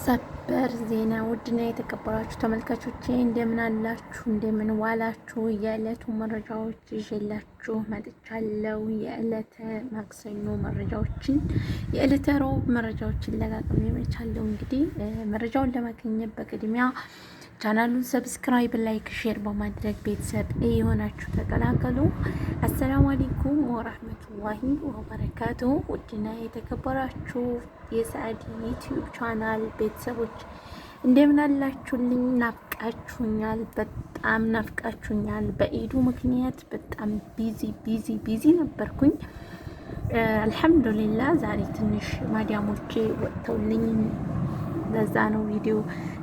ሰበር ዜና ውድና የተከበራችሁ ተመልካቾቼ እንደምን አላችሁ? እንደምን ዋላችሁ? የዕለቱ መረጃዎች ይዤላችሁ መጥቻለሁ። የዕለተ ማክሰኞ መረጃዎችን የዕለተ ሮብ መረጃዎችን ለቃቅሜ መጥቻለሁ። እንግዲህ መረጃውን ለማግኘት በቅድሚያ ቻናሉን ሰብስክራይብ፣ ላይክ፣ ሼር በማድረግ ቤተሰብ የሆናችሁ ተቀላቀሉ። አሰላሙ አለይኩም ወራህመቱላሂ ወበረካቱ። ውድና የተከበራችሁ የሰዓዲ ዩቲዩብ ቻናል ቤተሰቦች እንደምን አላችሁልኝ? ናፍቃችሁኛል፣ በጣም ናፍቃችሁኛል። በኢዱ ምክንያት በጣም ቢዚ ነበርኩኝ። አልሐምዱሊላህ ዛሬ ትንሽ ማዲያሞቼ ወጥተውልኝ ለዛ ነው ቪዲዮ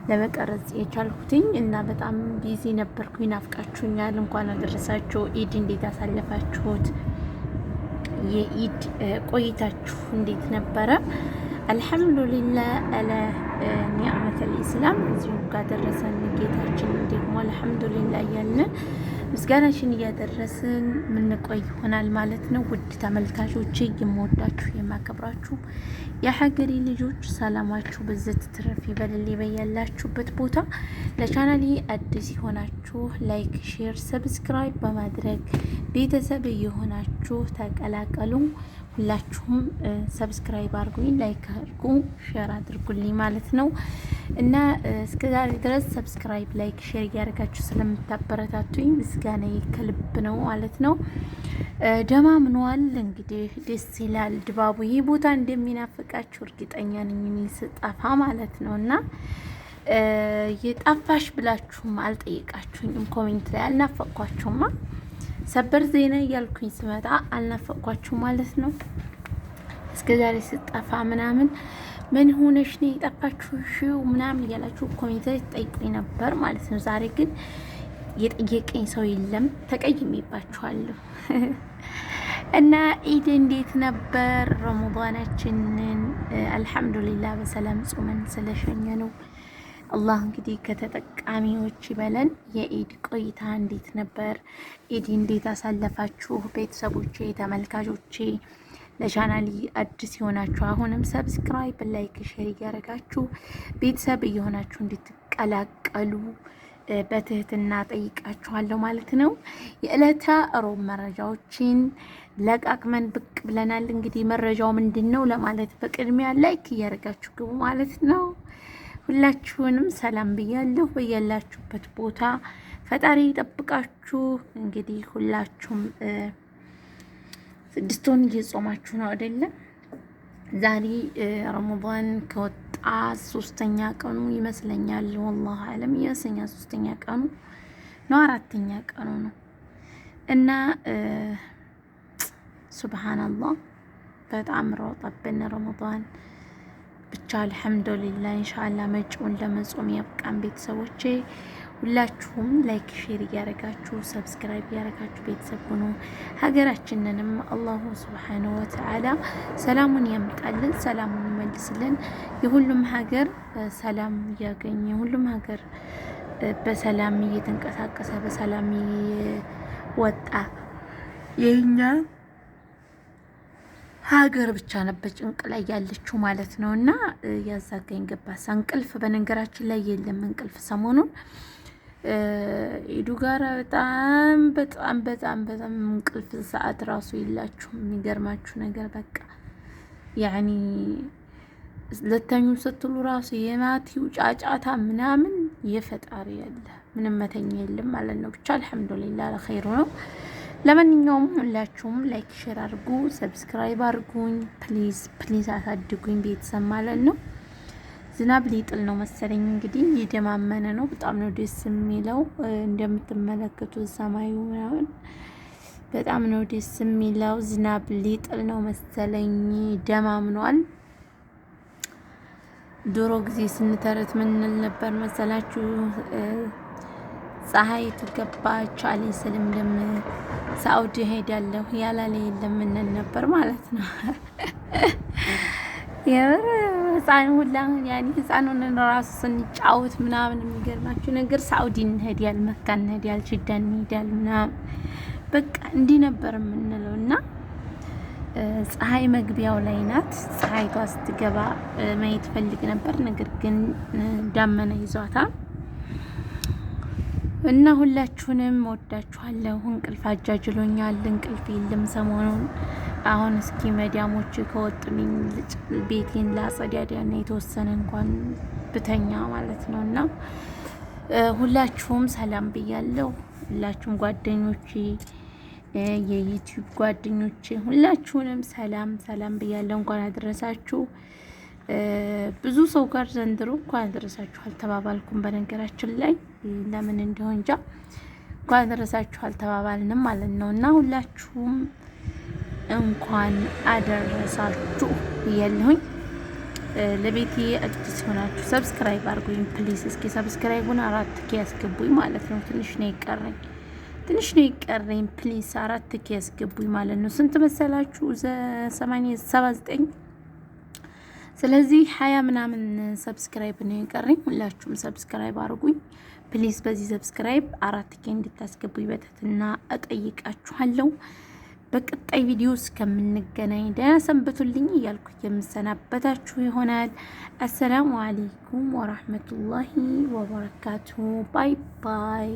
ለመቀረጽ የቻልኩትኝ እና በጣም ቢዚ ነበርኩኝ። ናፍቃችሁኛል። እንኳን አደረሳችሁ። ኢድ እንዴት አሳለፋችሁት? የኢድ ቆይታችሁ እንዴት ነበረ? አልሐምዱሊላህ አለ ኒዕመተል ኢስላም እዚሁ ጋር ደረሰን። ጌታችን ደግሞ አልሐምዱሊላህ እያልን ምስጋናችን እያደረስን ምንቆይ ይሆናል ማለት ነው። ውድ ተመልካቾቼ የምወዳችሁ የማከብራችሁ የሀገሬ ልጆች ሰላማችሁ በዘት ትረፍ ይበልልኝ በያላችሁበት ቦታ። ለቻናሌ አዲስ የሆናችሁ ላይክ፣ ሼር፣ ሰብስክራይብ በማድረግ ቤተሰብ የሆናችሁ ተቀላቀሉ። ሁላችሁም ሰብስክራይብ አድርጉኝ፣ ላይክ አድርጉ፣ ሼር አድርጉልኝ ማለት ነው እና እስከዛሬ ድረስ ሰብስክራይብ፣ ላይክ፣ ሼር እያደረጋችሁ ስለምታበረታቱኝ ምስጋናዬ ከልብ ነው ማለት ነው። ደማምኗል እንግዲህ ደስ ይላል ድባቡ። ይህ ቦታ እንደሚናፍቃችሁ እርግጠኛ ነኝ እኔ ስጠፋ ማለት ነው እና የጠፋሽ ብላችሁም አልጠየቃችሁኝም ኮሜንት ላይ አልናፈቅኳችሁማ። ሰበር ዜና እያልኩኝ ስመጣ አልናፈቅኳችሁ ማለት ነው። እስከዛሬ ስጠፋ ምናምን ምን ሆነሽ ነው የጠፋችሁ ምናምን እያላችሁ ኮሜንት ላይ ትጠይቁኝ ነበር ማለት ነው። ዛሬ ግን የጠየቀኝ ሰው የለም፣ ተቀይሜባችኋለሁ። እና ኢድ እንዴት ነበር? ረመዳናችንን አልሐምዱሊላህ በሰላም ጾመን ስለሸኘ ነው። አላህ እንግዲህ ከተጠቃሚዎች ይበለን። የኢድ ቆይታ እንዴት ነበር? ኢድ እንዴት አሳለፋችሁ? ቤተሰቦቼ፣ ተመልካቾቼ ለቻናሊ አዲስ የሆናችሁ አሁንም ሰብስክራይብ፣ ላይክ፣ ሼር እያደረጋችሁ ቤተሰብ እየሆናችሁ እንድትቀላቀሉ በትህትና ጠይቃችኋለሁ ማለት ነው። የዕለተ ሮብ መረጃዎችን ለቃቅመን ብቅ ብለናል። እንግዲህ መረጃው ምንድን ነው ለማለት በቅድሚያ ላይክ እያደረጋችሁ ግቡ ማለት ነው። ሁላችሁንም ሰላም ብያለሁ። በያላችሁበት ቦታ ፈጣሪ ይጠብቃችሁ። እንግዲህ ሁላችሁም ስድስቱን እየጾማችሁ ነው አይደለም? ዛሬ ረመዳን ከወጣ 3ኛ ቀኑ ይመስለኛል። ወላሂ አለም ይመስለኛል 3ኛ ቀኑ ነው 4ኛ ቀኑ ነው እና ሱብሃንአላህ በጣም ሮጠብን ረመዳን። ብቻ አልሐምዱሊላህ ኢንሻአላህ መጪውን ለመጾም ያብቃን። ቤተሰቦቼ ሁላችሁም ላይክ ሼር እያደረጋችሁ ሰብስክራይብ እያደረጋችሁ ቤተሰብ ሆኖ ሀገራችንንም አላሁ ሱብሓነሁ ወተዓላ ሰላሙን ያምጣልን፣ ሰላሙን ይመልስልን። የሁሉም ሀገር ሰላም እያገኘ ሁሉም ሀገር በሰላም እየተንቀሳቀሰ በሰላም እየወጣ የኛ ሀገር ብቻ ነበር ጭንቅ ላይ ያለችው ማለት ነው እና ያዛጋኝ ገባሳ። እንቅልፍ በነገራችን ላይ የለም እንቅልፍ ሰሞኑን ኢዱ ጋር በጣም እንቅልፍ ሰዓት ራሱ የላችሁ። የሚገርማችሁ ነገር በቃ ያኒ ለተኙ ስትሉ ራሱ የማቲው ጫጫታ ምናምን የፈጣሪ ያለ ምንም መተኛ የለም ማለት ነው። ብቻ አልሐምዱሊላህ ለኸይሩ ነው። ለማንኛውም ሁላችሁም ላይክ ሼር አድርጉ፣ ሰብስክራይብ አድርጉኝ። ፕሊዝ አሳድጉኝ ቤተሰብ ማለት ነው። ዝናብ ሊጥል ነው መሰለኝ እንግዲህ እየደማመነ ነው። በጣም ነው ደስ የሚለው እንደምትመለከቱት ሰማዩ ምናምን በጣም ነው ደስ የሚለው። ዝናብ ሊጥል ነው መሰለኝ ደማምኗል። ድሮ ጊዜ ስንተረት ምን እንል ነበር መሰላችሁ? ፀሐይ ትገባች አለኝ ስልምልም ሳውዲ ሄዳለሁ ያላለ የለም እንል ነበር ማለት ነው። ህፃን ሁላ ያኔ ህፃኑን ራሱ ስንጫወት ምናምን የሚገርማችሁ ነገር ሳውዲ እንሄዳል፣ መካ እንሄዳል፣ ጅዳ እንሄዳል ምናምን በቃ እንዲህ ነበር የምንለው እና ፀሐይ መግቢያው ላይ ናት። ፀሐይቷ ስትገባ ማየት ፈልግ ነበር፣ ነገር ግን ዳመና ይዟታል። እና ሁላችሁንም ወዳችኋለሁ። እንቅልፍ አጃጅሎኛል፣ እንቅልፍ የለም ሰሞኑን። አሁን እስኪ መዲያሞች ከወጡልኝ ቤቴን ላጸዳዳና የተወሰነ እንኳን ብተኛ ማለት ነው። እና ሁላችሁም ሰላም ብያለሁ። ሁላችሁም ጓደኞቼ፣ የዩቲዩብ ጓደኞቼ ሁላችሁንም ሰላም ሰላም ብያለሁ። እንኳን አደረሳችሁ። ብዙ ሰው ጋር ዘንድሮ እንኳን አደረሳችሁ አልተባባልኩም። በነገራችን ላይ ለምን እንደሆነ እንጃ እንኳን አደረሳችሁ አልተባባልንም ማለት ነው። እና ሁላችሁም እንኳን አደረሳችሁ ብያለሁኝ። ለቤቴ አዲስ ሆናችሁ ሰብስክራይብ አድርጉኝ ፕሊዝ። እስኪ ሰብስክራይቡን 4K ያስገቡኝ ማለት ነው። ትንሽ ነው ይቀረኝ ፕሊዝ። 4K ያስገቡኝ ማለት ነው። ስንት መሰላችሁ? 79። ስለዚህ 20 ምናምን ሰብስክራይብ ነው የቀረኝ። ሁላችሁም ሰብስክራይብ አድርጉኝ ፕሊዝ። በዚህ ሰብስክራይብ 4K እንድታስገቡኝ በትህትና እጠይቃችኋለሁ። በቀጣይ ቪዲዮ እስከምንገናኝ ደህና ሰንብቱልኝ እያልኩ የምሰናበታችሁ ይሆናል። አሰላሙ አለይኩም ወራህመቱላሂ ወበረካቱሁ። ባይ ባይ።